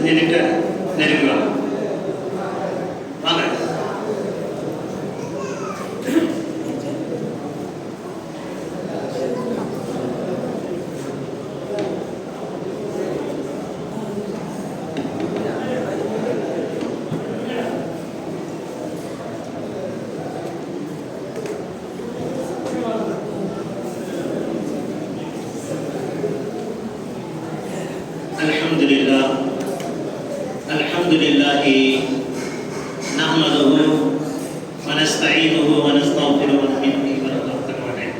நினைக்க நெருங்குவாங்க. வாங்க. الحمد لله نحمده ونستعينه ونستغفره ونؤمن به ونتوكل عليه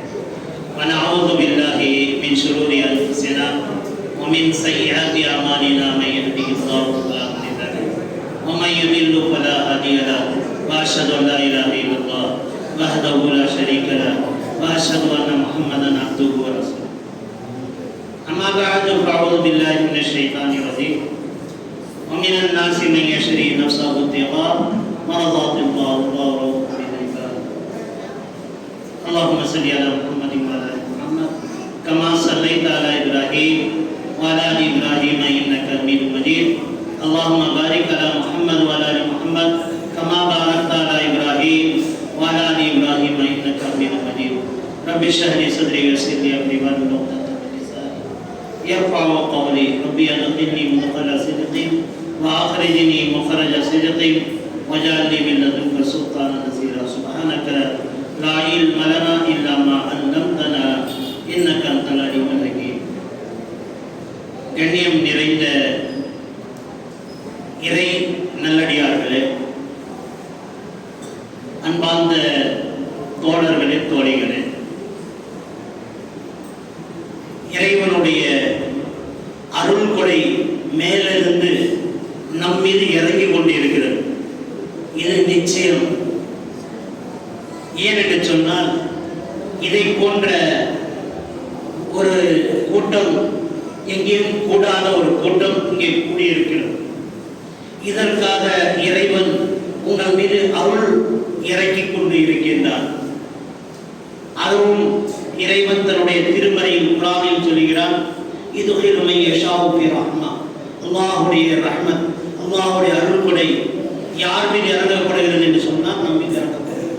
ونعوذ بالله من شرور انفسنا ومن سيئات اعمالنا من يهده الله فلا مضل له ومن يضلل فلا هادي له واشهد ان لا اله الا الله وحده لا شريك له واشهد ان محمدا عبده ورسوله اما بعد فاعوذ بالله من الشيطان الرجيم ومن الناس من يشري نفسه ابتغاء مرضات الله والله رؤوف بالعباد اللهم صل على محمد وعلى ال محمد كما صليت على ابراهيم وعلى ال ابراهيم انك حميد مجيد اللهم بارك على محمد وعلى ال محمد كما باركت على ابراهيم وعلى ال ابراهيم انك حميد مجيد رب اشرح لي صدري ويسر لي امري واحلل عقدة من لساني يفقهوا قولي ربي ادخلني مدخل صدق وأخرجني مخرج صدق واجعل لي من لدنك سلطانا نصيرا سبحانك لا علم لنا إلا ما علمتنا إنك أنت العليم الحكيم. கண்ணியம் நிறைந்த இறை நல்லடியார்களே, அன்பார்ந்த தோழர்களே, தோழிகளே, இறைவனுடைய அருள் கொடை மேலிருந்து நம் மீது இறங்கி கொண்டிருக்கிறது. இது நிச்சயம். ஏனென்று சொன்னால் இதை போன்ற ஒரு கூட்டம் எங்கேயும் கூடாத ஒரு கூட்டம் இங்கே கூடியிருக்கிறது. இதற்காக இறைவன் உங்கள் மீது அருள் இறக்கி கொண்டு இருக்கின்றான். அதுவும் இறைவன் தன்னுடைய திருமறையில் குர்ஆனில் சொல்கிறான், இதுகில் மை யஷாஉ ஃபி ரஹ்மா. அல்லாஹ்வுடைய ரஹ்மத், அல்லாஹ்வுடைய அருள்கொடை யார் மீது இறக்கப்படுகிறது என்று சொன்னால் நம் மீது இறக்கப்படுகிறது.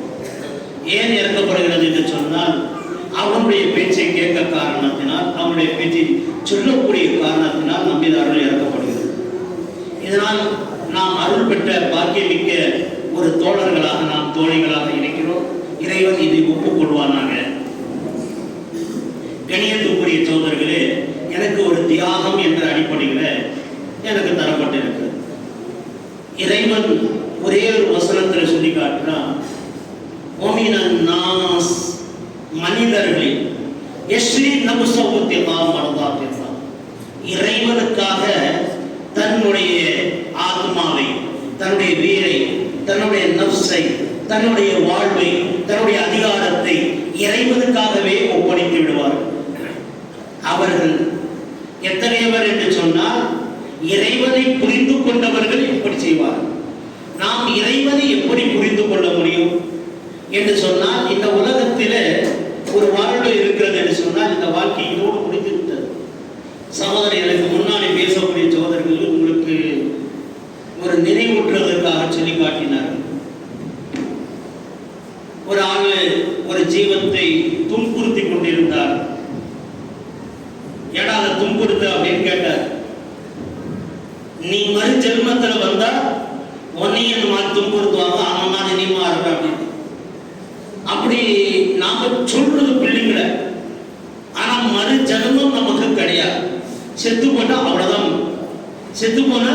ஏன் இறக்கப்படுகிறது என்று சொன்னால் அவனுடைய பேச்சை கேட்க காரணத்தினால், அவனுடைய பேச்சை சொல்லக்கூடிய காரணத்தினால் நம் மீது அருள் இறக்கப்படுகிறது. இதனால் நாம் அருள் பெற்ற பாக்கியமிக்க ஒரு தோழர்களாக, நாம் தோழிகளாக இருக்கிறோம். இறைவன் இதை ஒப்புக்கொள்வானாக. கணியத்துக்குரிய சோதர்களே, எனக்கு ஒரு தியாகம் என்ற அடிப்படையில் எனக்கு தரப்பட்டிருக்கு. இறைவன் ஒரே ஒரு வசனத்தில் சொல்லி காட்டுறான், ஒமினன் நாஸ், மனிதர்களில் யஸ்ரீ நபுசவுத்திகா மரதாத்திகா, இறைவனுக்காக தன்னுடைய ஆத்மாவை, தன்னுடைய வீரை, தன்னுடைய நஃப்ஸை, தன்னுடைய வாழ்வை, தன்னுடைய அதிகாரத்தை இறைவனுக்காகவே ஒப்படைத்து விடுவார்கள். அவர்கள் எத்தனையவர் என்று சொன்னால் இறைவனை புரிந்து கொண்டவர்கள் எப்படி செய்வார்கள். நாம் இறைவனை எப்படி புரிந்து கொள்ள முடியும் என்று சொன்னால், இந்த உலகத்தில் ஒரு வாழ்க்கை இருக்கிறது என்று சொன்னால் இந்த வாழ்க்கை இதோடு முடிந்து விட்டது. சகோதரி, எனக்கு முன்னாடி பேசக்கூடிய சகோதரர்கள் உங்களுக்கு ஒரு நினைவூற்றுவதற்காக சொல்லி காட்டினார்கள். ஒரு ஆள் ஒரு ஜீவத்தை துன்புறுத்தி கொண்டிருந்தார். ஏடா அதை துன்புறுத்த அப்படின்னு கேட்டார். நீ மறு ஜென்மத்தில் வந்தா உன்னையும் இந்த மாதிரி துன்புறுத்துவாங்க, அவன் மாதிரி நீ மாறுற அப்படின்னு. அப்படி நாம சொல்றது பிள்ளைங்களை, ஆனா மறு ஜென்மம் நமக்கு கிடையாது. செத்து போட்டா அவ்வளவுதான். செத்து போனா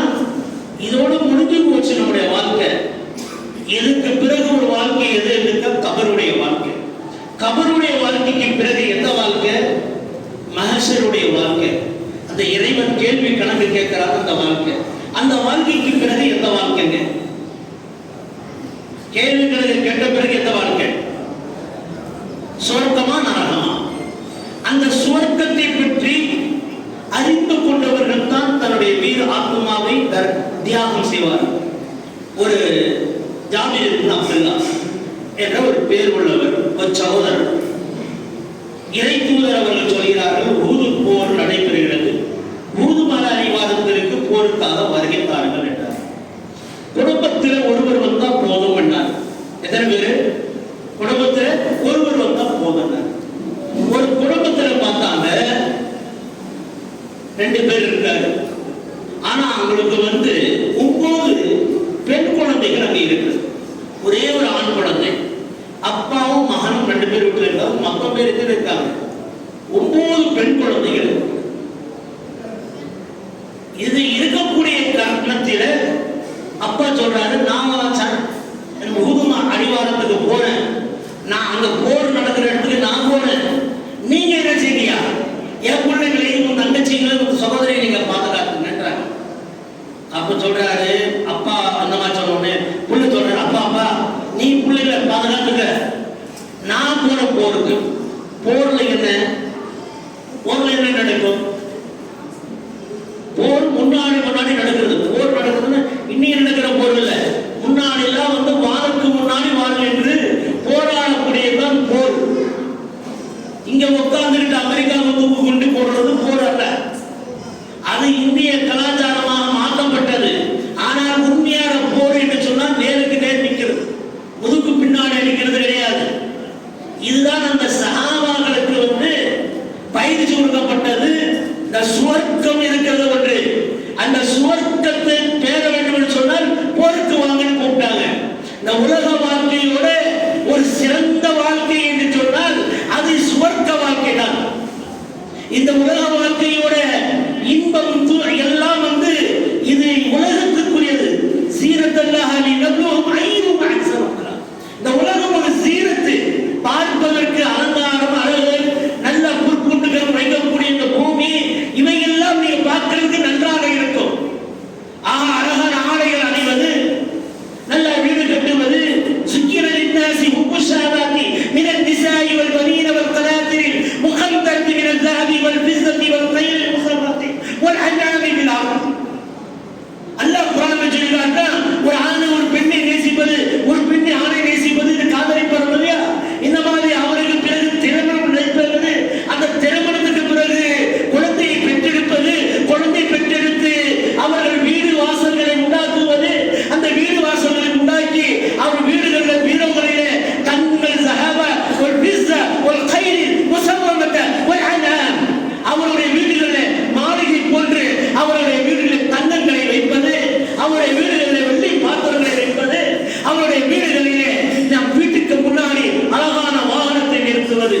இதோட முடிஞ்சு போச்சு நம்முடைய வாழ்க்கை. இதுக்கு பிறகு ஒரு வாழ்க்கை எது என்றால் கபருடைய வாழ்க்கை. கபருடைய வாழ்க்கைக்கு பிறகு எந்த வாழ்க்கை? மஹ்ஷருடைய வாழ்க்கை. அந்த இறைவன் கேள்வி கணக்கு கேட்கிறார். அந்த வாழ்க்கை, அந்த வாழ்க்கைக்கு பிறகு எந்த வாழ்க்கைங்க? கேள்வி கணக்கு கேட்ட பிறகு எந்த வாழ்க்கை? சுவர்க்கமா நரகமா? அந்த சுவர்க்கத்தை பற்றி அறிந்து கொண்டவர்கள் தான் தன்னுடைய வீர ஆத்மாவை தியாகம் செய்வார். ஒரு ஜாபீர் இப்னு அப்துல்லாஹ் என்ற ஒரு பேர் உள்ளவர், ஒரு சகோதரர். இறை தூதர் அவர்கள் சொல்கிறார்கள், ஊது போர் நடைபெறுகிறது. ஊது மர அணிவாதத்திற்கு போருக்காக வருகை பேரு? குடும்பத்துல ஒருவர் வந்தா போதும். ஒரு குடும்பத்துல பார்த்தாங்க 2 பேர் இருக்காரு. ஆனா அவங்களுக்கு 9 பெண் குழந்தைகள் அங்க இருக்கு. ஒரே ஒரு ஆண் குழந்தை. அப்பாவும் மகனும் 2 பேர் வீட்டுல இருக்காங்க. மொத்தம் பேர் எத்தனை இருக்காங்க? 9 பெண் குழந்தைகள். இது இருக்கக்கூடிய காரணத்தில அப்பா சொல்றாரு, நான் முகுதுமா அடிவாரத்துக்கு போறேன், நான் அங்க போர் நடக்கிற இடத்துக்கு நான் போறேன், நீங்க என்ன செய்யா என் பிள்ளைகளையும் உங்க தங்கச்சிங்களையும் உங்க சகோதரியை நீங்க பாதுகாத்துங்கன்றாங்க. அப்ப சொல்றாரு அப்பா, அந்த மாதிரி சொன்னோடனே புள்ள சொல்றாரு, அப்பா நீ பிள்ளைகளை பாதுகாத்துக்க, நான் போற போருக்கு. போர்ல என்ன நடக்கும்? போர் முன்னாடி நடக்கிறது. போர் நடக்குதுன்னு இன்னைக்கு நடக்கிற போர் இல்ல, முன்னாடி எல்லாம் வாருக்கு முன்னாடி வாரு என்று போராடக்கூடியதான் போர். இங்க உட்கார்ந்துட்டு அமெரிக்கா கொண்டு போடுறது போர் அல்ல. அது இந்திய கலாச்சாரமாக மாற்றப்பட்டது. ஆனால் உண்மையான போர் என்று சொன்னால் நேருக்கு நேர் நிற்கிறது, முதுக்கு பின்னாடி அடிக்கிறது கிடையாது. இதுதான் அந்த சஹாபாக்களுக்கு பயிற்சி கொடுக்கப்பட்டது. இந்த சுவர்க்கம் இருக்கிறது ஒன்று. அந்த சுவர்க்கத்தை பேர வேண்டும் என்று சொன்னால் போருக்கு வாங்கன்னு கூப்பிட்டாங்க. இந்த உலக வாழ்க்கையோட ஒரு சிறந்த வாழ்க்கை என்று சொன்னால் அது சுவர்க்க வாழ்க்கை தான். இந்த உலக வாழ்க்கையோட இன்பம் எல்லாம் இது உலகத்துக்குரியது. சீரத்தல்லாஹ் லினப்லுஹும் அய்யுஹும் அஹ்ஸனு அமலா. இந்த உலகம் ஒரு சீரத்து, பார்ப்பதற்கு அலங்காரம், அழகு, நல்ல புற்குண்டுகள் வைக்கக்கூடிய இந்த பூமி, இவையெல்லாம் நீங்க பார்க்கிறதுக்கு நன்றாக இருக்கும். அழகான ஆடைகள் அணிவது, நல்ல வீடு கட்டுவது, சுக்கிரலின்னாசி உப்புஷாதாத்தி மினன் நிசாஇ வல் பனீன வல் கலாத்திரில் முகந்தத்தி மினல் ذهب والفضة والخيل المسومة والأنعام بالأرض. அல்லாஹ் குர்ஆன்ல சொல்றான், ஒரு ஆண் ஒரு பெண்ணை நேசிப்பது, ஒரு பெண்ணை ஆணை நேசிப்பது, இது காதலிப்பது இல்லையா? இந்த மாதிரி அவருக்கு பிறகு திருமணம் நடைபெறுவது, அந்த திருமணத்துக்கு பிறகு குழந்தையை பெற்றெடுப்பது, குழந்தை பெற்றெடுத்து அவர்கள் வீடு வாசல்களை உண்டாக்குவது, அந்த வீடு வாசல்களை உண்டாக்கி அவர் வீடுகளில் வீரங்களிலே தங்கள் சஹாபா ஒரு பிஸ்ஸா ஒரு கைரில் முசம்மத ஒரு அனாம், அவருடைய வீடுகளில் மாளிகை போன்று அவருடைய வீடுகளில் தங்கங்களை வைப்பது, அவருடைய வீடுகளில் வெள்ளி பாத்திரங்களை வைப்பது, அவருடைய வீடுகளிலே நம் வீட்டுக்கு முன்னாடி அழகான வாகனத்தை நிறுத்துவது.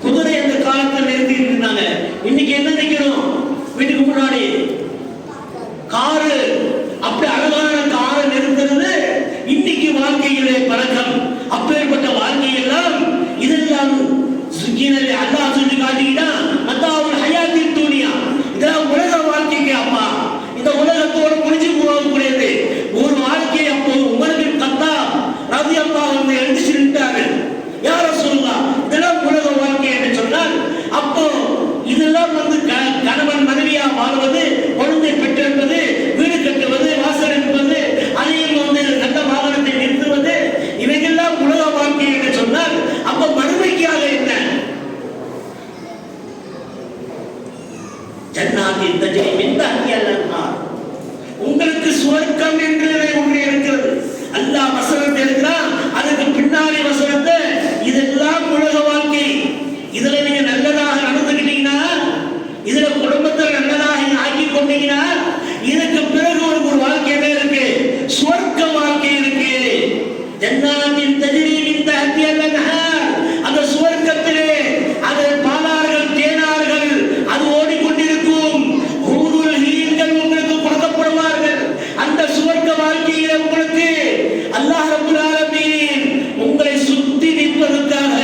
குதிரை அந்த காலத்தில் நிறுத்தி இருந்தாங்க. இன்னைக்கு என்ன நினைக்கிறோம்? வீட்டுக்கு முன்னாடி காரு, அப்படி அழகான காரை நிறுத்துறது இன்னைக்கு வாழ்க்கையிலே பழக்கம். அப்பேற்பட்ட வாழ்க்கையெல்லாம் இதெல்லாம் சுகினலே அல்லாஹ் சொல்லி காட்டிக்கிட்டா மத்தாவுல் ஹயாத்தின் துனியா, இதெல்லாம் உலக வாழ்க்கைக்கு. அப்பா இந்த உலகத்தோடு முடிஞ்சு போகக்கூடியது ஒரு வாழ்க்கை. அப்போ உங்களுக்கு கத்தா ரலியல்லாஹு எழுதி சொல்லிட்டாரு, யார சொல்லலாம் இதெல்லாம் உலக வாழ்க்கை என்று சொன்னால், அப்போ இதெல்லாம் கணவன் மனைவியா வாழ்வது, குழந்தை பெற்றெடுப்பது, வீடு கட்டுவது, வாசல் எடுப்பது, அதையும் நல்ல வாகனத்தை நிறுத்துவது, இவையெல்லாம் உலக வாழ்க்கை என்று சொன்னால், அப்ப மறுமைக்காக என்ன? ஜன்னாத்தின் தஜ்ரி மின் தஹ்திஹல் அன்ஹார், உங்களுக்கு சுவர்க்கம் என்று ஒன்று இருக்கிறது. அல்லாஹ் வசனத்தை எடுக்கிறான், அதுக்கு பின்னாடி வசனத்தை இதெல்லாம் உலக வாழ்க்கை. இதுல நீங்க நல்லதாக நடந்துக்கிட்டீங்கன்னா, இதுல குடும்பத்தை நல்லதாக ஆக்கி கொண்டீங்கன்னா, இதுக்கு பிறகு ஒரு வாழ்க்கை என்ன இருக்கு? சுவர்க்க வாழ்க்கை இருக்கு. ஜன்னாத்தின் தஜ்ரி மின் தஹ்திஹல் அன்ஹார், அந்த சுவர்க்கத்திலே அது பாலாறுகள், தேனாறுகள் அது ஓடிக்கொண்டிருக்கும். ஹூருல் ஹீன்கள் உங்களுக்கு கொடுக்கப்படுவார்கள். அந்த சுவர்க்க வாழ்க்கையில உங்களுக்கு அல்லாஹ் ரப்பல் ஆலமீன் உங்களை சுத்தி நிற்பதற்காக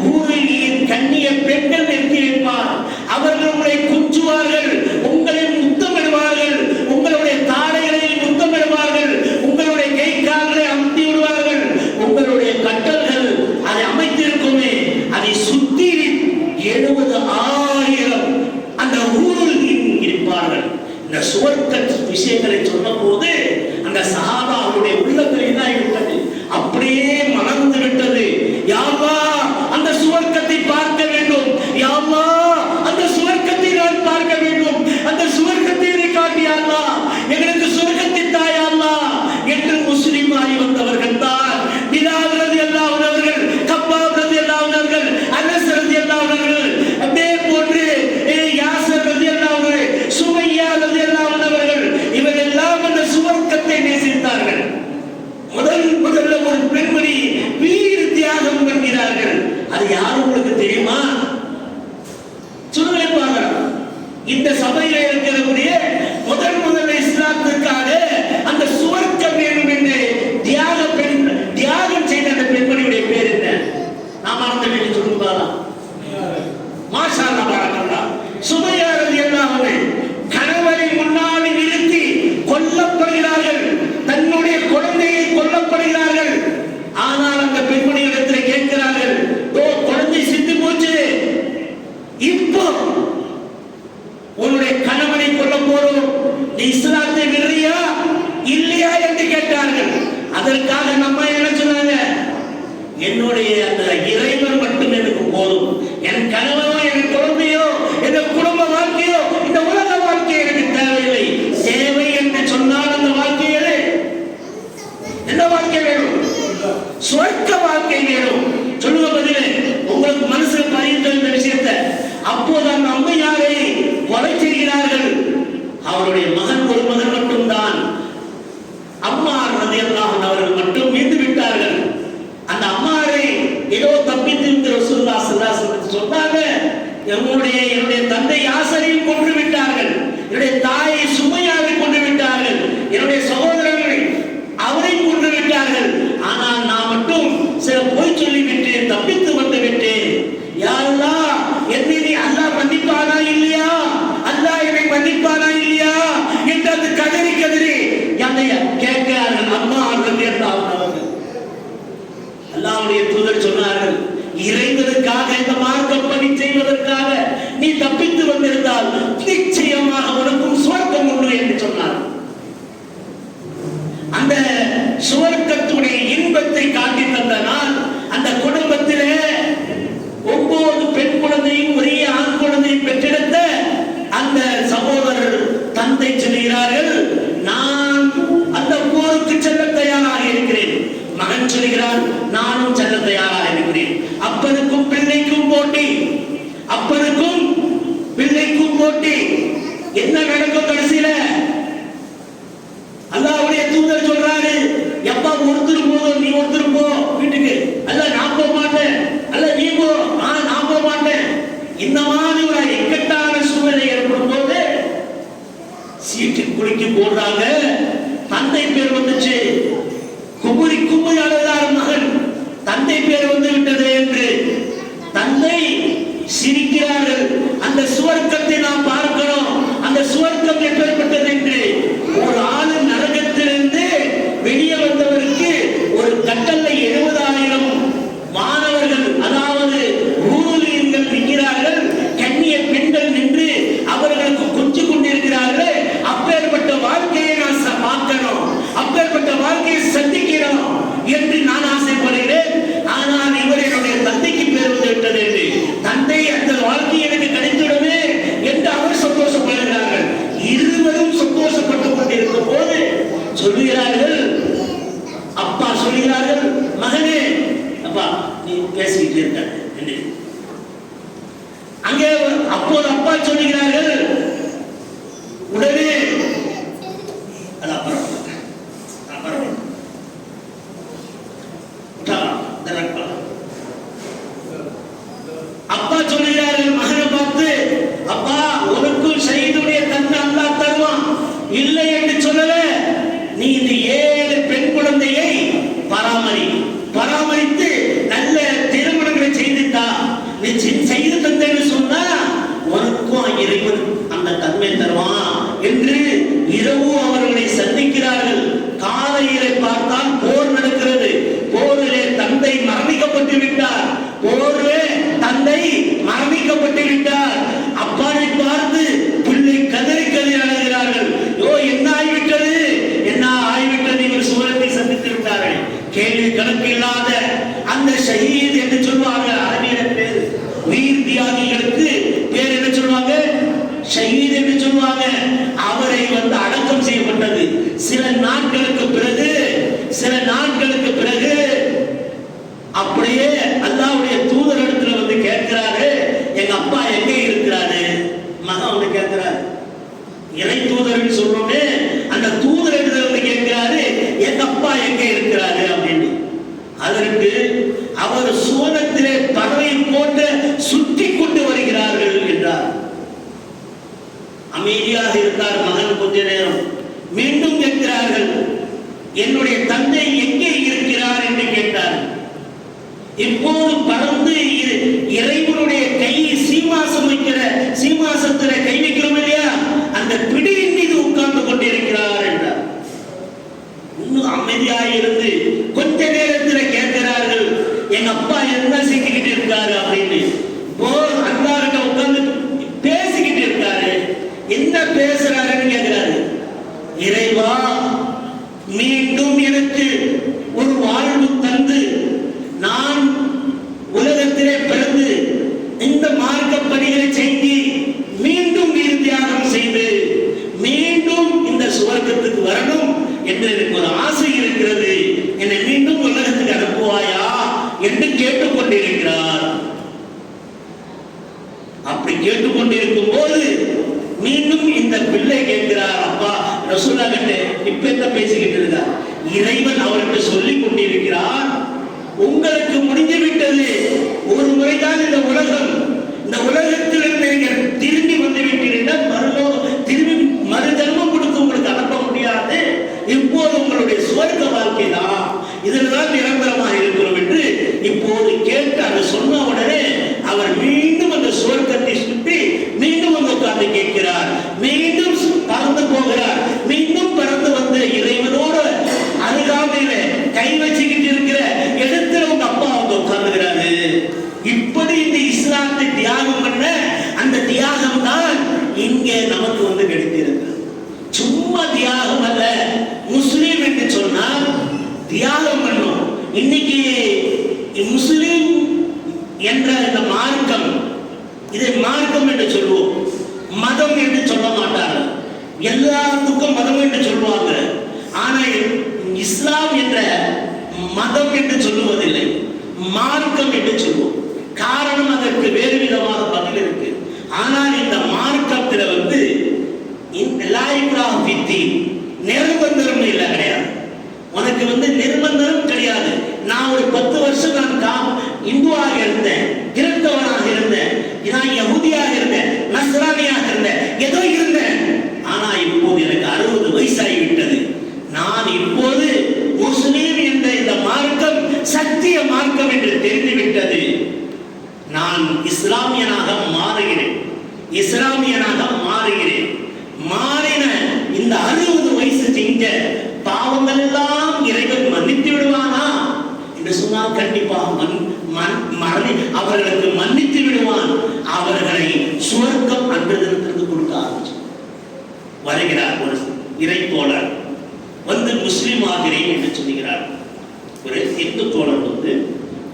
ஹூருல் ஹீன் கண்ணிய பெண்கள் நிறுத்தி வைப்பார். அவர்கள் உங்களை குஞ்சுவார்கள், உங்களை முத்தமிடுவார்கள், உங்களுடைய தாடைகளில் முத்தமிடுவார்கள், உங்களுடைய கை கால்களை அமுத்தி விடுவார்கள். உங்களுடைய கட்டல்கள் அதை அமைத்திருக்குமே, அதை சுத்தி 70,000 அந்த ஊரில் இருப்பார்கள். இந்த சுவர்க்க விஷயங்களை சொன்ன போது அந்த சஹாபாவுடைய உள்ளத்தில் தான் விட்டது, அப்படியே மலர்ந்து விட்டது. யா அல்லாஹ் அந்த சுவர்க்கத்தை பார்க்க வேண்டும், யா அல்லாஹ் அந்த சுவர்க்கத்தை நான் பார்க்க வேண்டும், அந்த சுவர்க்கத்தை காட்டி யா அல்லாஹ் எங்களுக்கு சுவர்க்கத்தை தா யா அல்லாஹ் என்று முஸ்லிமாய் வந்தவர்கள் தான் பிலால் இல்லையா என்று கேட்டார்கள். அதற்காக நம்ம என்ன சொன்னாங்க? என்னுடைய அந்த இறைவன் மட்டும் எனக்கு போதும். என் கணவனோ என் குழந்தையோ என் குடும்ப வாழ்க்கையோ இந்த உலக வாழ்க்கை எனக்கு தேவையில்லை. தேவை என்று சொன்னால் அந்த வாழ்க்கையிலே என்ன வாழ்க்கை வேணும்? சொர்க்க வாழ்க்கை வேணும். சொல்லுங்க பதிலே. உங்களுக்கு மனசுல பதிந்த இந்த விஷயத்தை. அப்போது அந்த அம்மையாரை கொலை செய்கிறார்கள். அவருடைய மகன் ஒரு மகன் மட்டும்தான். அம்மார் ரலியல்லாஹு அன்ஹா அவர்கள் மட்டும் மீண்டு விட்டார்கள். அந்த அம்மாரை ஏதோ தப்பித்து ரசூலுல்லாஹி ஸல்லல்லாஹு அலைஹி வஸல்லம் சொன்னாங்க, என்னுடைய தந்தை யாசரையும் கொன்று விட்டார்கள், என்னுடைய தாயை சுமையாவை கொன்று விட்டார்கள், என்னுடைய சகோதரர்களை அவரையும் கொன்று விட்டார்கள். ஆனால் நான் மட்டும் சில பொய் சொல்லிவிட்டு தப்பித்து வந்து விட்டேன். யா அல்லாஹ், என்னை நீ அல்லாஹ் மன்னிப்பானா இல்லையா? அல்லாஹ் என்னை மன்னிப்பானா இல்லையா என்று அது கதறி கதறி கேட்கிறார்கள். அம்மா அவர்கள் அல்லாஹ்வுடைய தூதர் சொன்னார்கள், இறைவனுக்காக இந்த மார்க்கம் பணி செய்வதற்காக நீ தப்பித்து வந்திருந்தால் நிச்சயமாக உனக்கும் சுவர்க்கம் உண்டு என்று சொன்னார். அந்த சுவர்க்கத்துடைய இன்பத்தை காட்டி தந்த நாள் அந்த குடும்பத்திலே 9 பெண் குழந்தையும் ஒரே ஆண் குழந்தையும் பெற்றெடுத்த அந்த சகோதரர் தந்தை சொல்கிறார்கள், நான் அந்த போருக்கு செல்ல தயாராக இருக்கிறேன். மகன் சொல்கிறான், நானும் செல்ல தயாராக இருக்கிறேன். அப்பனுக்கும் பிள்ளைக்கும் போட்டி, அப்பனுக்கும் பிள்ளைக்கும் போட்டி. என்ன நடக்கும் கடைசியில? அல்லாஹ்வுடைய தூதர் சொல்றாரு, எப்பா ஒருத்தர் போதும், நீ ஒருத்தர் போ வீட்டுக்கு. அல்ல நான் போக மாட்டேன், அல்ல நீ போ, நான் போக மாட்டேன். இந்த மாதிரி ஒரு இக்கட்டான சூழ்நிலை ஏற்படும் போது சீட்டு குலுக்கி போடுறாங்க. தந்தை பேர் வந்துச்சு. குமுறி குமுறி அழுதார் மகன், தந்தை பேர் வந்து விட்டது என்று. தந்தை சிரிக்கிறார்கள். அந்த சுவர்க்கத்தை நாம் பார்க்கிறோம். அந்த சுவர்க்கம் எப்பேற்பட்டது என்று. ஒரு ஆளு நரகத்திலிருந்து வெளியே வந்தவருக்கு ஒரு கட்டல்ல 70,000 மாணவர்கள், அதாவது ஊருலியர்கள் நிற்கிறார்கள். கன்னிய பெண்கள் நின்று அவர்களுக்கு கொஞ்சி கொண்டிருக்கிறார்கள். அப்பேற்பட்ட வாழ்க்கையை நான் பார்க்கணும், அப்பேற்பட்ட வாழ்க்கையை சந்திக்கிறோம் என்று நான் ஆசைப்படுகிறேன். ஆனால் இவர் என்னுடைய தந்தைக்கு பேர் வந்து விட்டது என்று, தந்தை அந்த வாழ்க்கை எனக்கு கிடைத்துடவே என்று அவர் சந்தோஷப்படுகிறார்கள். இருவரும் சந்தோஷப்பட்டுக் கொண்டிருக்கும் போது சொல்லுகிறார்கள், அப்பா சொல்லுகிறார்கள், மகனே, அப்பா நீ பேசிக்கிட்டு இருக்க என்று. அங்கே அப்போது அப்பா சொல்லுகிறார்கள், உடனே அப்பா சொல்லுகிறார்கள் மகனை பார்த்து, அப்பா உனக்கும் ஷஹீதுடைய தன்மை அல்லாஹ் தருவான், இல்லை என்று சொல்லல. நீ இந்த 7 பெண் குழந்தையை பராமரித்து நல்ல திருமணங்களை செய்துட்டா, நீ செய்து தந்தேன்னு சொன்னா உனக்கும் இறைவன் அந்த தன்மை தருவான் என்று இரவு அவர்களை சந்திக்கிறார்கள். காலையிலே பார்த்தால் போர் நடக்கிறது. போரிலே தந்தை மரணிக்கப்பட்டு விட்டார். போரிலே தந்தை மரணிக்கப்பட்டு விட்டார். அப்பாவை பார்த்து பிள்ளை கதறி கதறி அழுகிறார்கள். என்ன ஆகிவிட்டது, என்ன ஆகிவிட்டது, இவர் சுவரத்தை சந்தித்து விட்டார்கள். கேள்வி கணக்கு இல்லாத அந்த ஷஹீத் என்று சொல்லுவாங்க. அரபியில பேர் உயிர் தியாகிகளுக்கு பேர் என்ன சொல்லுவாங்க? ஷஹீத் என்று சொல்லுவாங்க. அவரை அடக்கம் செய்யப்பட்டது. சில நாட்களுக்கு பிறகு அப்படியே அல்லாஹ்வுடைய தூதர் இடத்துல கேட்கிறாரு, எங்க அப்பா எங்கே இருக்கிறாரு? மகன் கேட்கிறாரு. இறை தூதர்னு சொல்றோமே, அந்த தூதர் இடத்துல கேட்கிறாரு, எங்க அப்பா எங்கே இருக்கிறாரு அப்படின்னு. அதற்கு அவர் சுவனத்திலே பறவை போட்டு சுற்றி கொண்டு வருகிறார்கள் என்றார். அமைதியாக இருந்தார் மகன். கொஞ்ச நேரம் மீண்டும் கேட்கிறார்கள், என்னுடைய தந்தை எங்கே இருக்கிறார் என்று கேட்டார். இப்போது பறந்து இறைவனுடைய கையை சீமாசத்துல கை வைக்கிறோம் இல்லையா, அந்த பிடியின் மீது உட்கார்ந்து கொண்டிருக்கிறார் என்றார். இன்னும் அமைதியாக இருந்து கொஞ்ச நேரத்தில் கேட்கிறார்கள், எங்க அப்பா என்ன செஞ்சுக்கிட்டு இருக்காரு அப்படின்னு. அல்லாஹ்கிட்ட உட்கார்ந்து பேசிக்கிட்டு இருக்காரு. என்ன பேசுறாருன்னு கேட்கிறாரு. இறைவா, மீண்டும் எனக்கு ஒரு வாழ்வு தந்து நான் உலகத்திலே பிறந்து இந்த மார்க்க பணிகளை செய்து மீண்டும் உயிர் தியாகம் செய்து மீண்டும் இந்த சுவர்க்கத்துக்கு வரணும் என்று எனக்கு ஒரு ஆசை இருக்கிறது. என்னை மீண்டும் உலகத்துக்கு அனுப்புவாயா என்று கேட்டுக்கொண்டிருக்கிறார். அப்படி கேட்டுக்கொண்டிருக்கும் போது மீண்டும் இந்த பிள்ளை கேட்கிறார், அப்பா ரசூலுல்லாஹ் கிட்ட இப்ப என்ன பேசிக்கிட்டு இருக்கா? இறைவன் அவருக்கு சொல்லிக் கொண்டிருக்கிறார், உங்களுக்கு முடிந்து விட்டது. ஒரு முறைதான் இந்த உலகம், இந்த உலகத்திலிருந்து நீங்கள் திரும்பி வந்து விட்டீர்கள். திரும்பி மறுஜன்மம் கொடுத்து உங்களுக்கு அனுப்ப முடியாது. இப்போது உங்களுடைய சுவர்க்க வாழ்க்கை தான், இதில்தான் நிரந்தரமாக இருக்கிறோம் என்று இப்போது கேட்டு அதை சொன்ன உடனே அவர் மீண்டும் அந்த சுவர்க்கத்தை சுற்றி மீண்டும் வந்து உட்கார்ந்து கேட்கிறார். மீண்டும் பறந்து போகிறார். மீண்டும் பறந்து வந்து இறைவனோடு அருகாமையில கை வச்சுக்கிட்டு இருக்கிற இடத்துல உங்க அப்பா வந்து உட்கார்ந்துகிறாரு. இப்படி இந்த இஸ்லாத்தை தியாகம் பண்ண அந்த தியாகம் தான் இங்கே நமக்கு வந்து கிடைத்திருக்கு. சும்மா தியாகம் அல்ல, முஸ்லீம் என்று சொன்னால் தியாகம் பண்ணும். இன்னைக்கு முஸ்லீம் என்ற இந்த மார்க்கம், இதை மார்க்கம் என்று சொல்லுவோம், மதம் என்று சொல்ல மாட்டார்கள். எல்லாத்துக்கும் மதம் என்று சொல்லுவாங்க. ஆனால் இஸ்லாம் என்ற மதம் என்று சொல்லுவதில்லை, மார்க்கம் என்று சொல்லுவோம். காரணம் அதற்கு வேறு விதமாக பதில் இருக்கு. ஆனால் இந்த மார்க்கத்தில் வந்து நிர்பந்தம் இல்லை, கிடையாது. உனக்கு வந்து நிர்பந்தம் கிடையாது. நான் ஒரு 10 வருஷம் நான் இந்துவாக இருந்தேன், கிறிஸ்தவனாக இருந்தேன், நான் யஹூதியாக இருந்தேன், நஸ்ரானியாக இருந்தேன், ஏதோ இருந்தேன். ஆனா இப்போது எனக்கு 60 வயசாகிவிட்டது. நான் இப்போது முஸ்லீம் என்ற இந்த மார்க்கம் சத்திய மார்க்கம் என்று தெரிந்துவிட்டது. நான் இஸ்லாமியனாக மாறுகிறேன், இஸ்லாமியனாக மாறுகிறேன். மாறின இந்த 60 வயசு செஞ்ச பாவங்கள் எல்லாம் இறைவன் மன்னித்து விடுவானா என்று சொன்னால் கண்டிப்பாக அவர்களுக்கு மன்னித்து விடுவான். அவர்களை சுவர்க்கம் அன்று தினத்திற்கு கொடுக்க ஆரம்பிச்சு வருகிறார். ஒரு இறை தோழர் வந்து முஸ்லீம் ஆகிறேன் என்று சொல்லுகிறார். ஒரு இந்து தோழர் வந்து